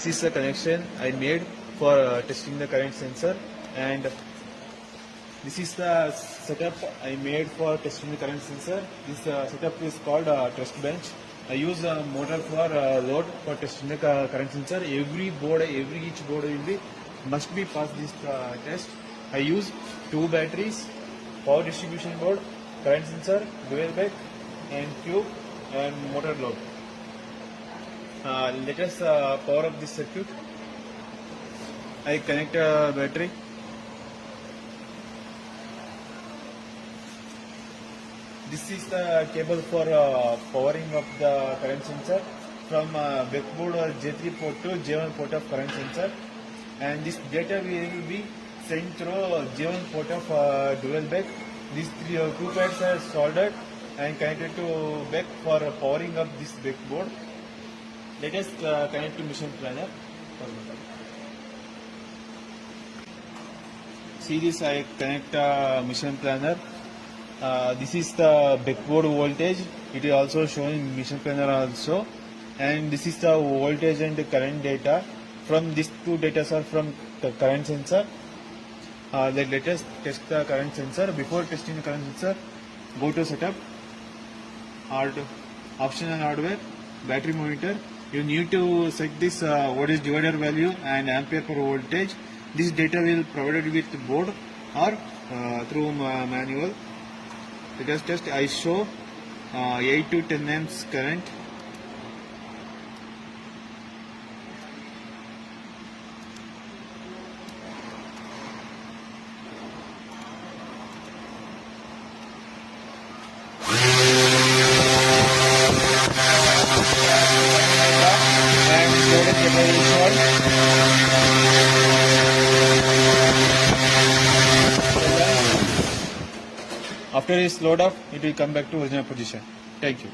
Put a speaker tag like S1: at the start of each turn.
S1: This is the connection I made for testing the current sensor, and this is the setup I made for testing the current sensor. This setup is called test bench. I use a motor for load for testing the current sensor. Each board must be pass this test. I use 2 batteries, power distribution board, current sensor, dual back, and tube, and motor load. Let us power up this circuit. I connect a battery. This is the cable for powering up the current sensor from backboard or J3 port to J1 port of current sensor, and this data will be sent through J1 port of dual back. These two pads are soldered and connected to back for powering up this backboard. Let us connect to mission planner. See this, I connect mission planner. This is the backboard voltage. It is also showing mission planner also, and this is the voltage and the current data. From these two data are from the current sensor. Let us test the current sensor. Before testing the current sensor, go to setup, optional hardware, battery monitor. You need to set this voltage divider value and ampere per voltage. This data will provided with board or through manual. Let us test. I show 8 to 10 amps current. After it is load up, it will come back to original position. Thank you.